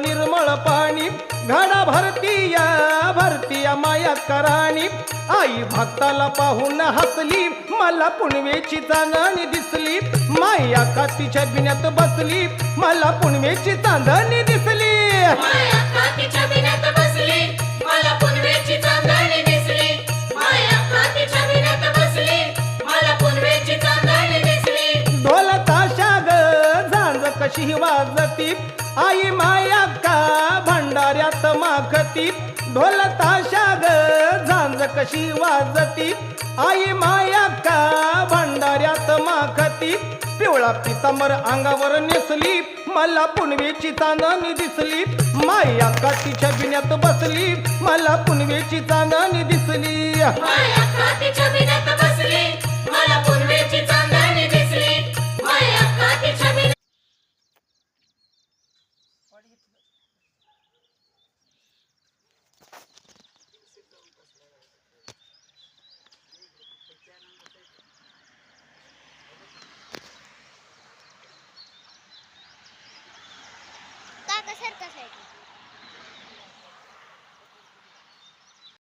निर्मळ पाणी घडा भरतीया माया कराणी आई भक्ताला पाहून हसली मला पुणवेची चांदणी दिसली माया कातीच्या बिण्यात बसली मला पुणवेची चांदणी दिसली माया कातीच्या बिण्यात बसली मला पुनवेची चांदणी दिसली माया कातीच्या बिण्यात बसली मला पुनवेची चांदणी दिसली ढोल ताशा ग झांज कशी वाजती आई माया का भंडाऱ्यात माखती ढोल ताशा ग झांज कशी वाजती आई माया का भंडाऱ्यात माखती पिवळा पितांबर अंगावर नेसली मला पुनवेची चांदणी दिसली माया कातीच्या बिण्यात बसली मला पुनवेची चांदणी दिसली माया कातीच्या बिण्यात बसली मला पुनवेची चांदणी दिसली माया कातीच्या बिण्यात काका सारखा साईड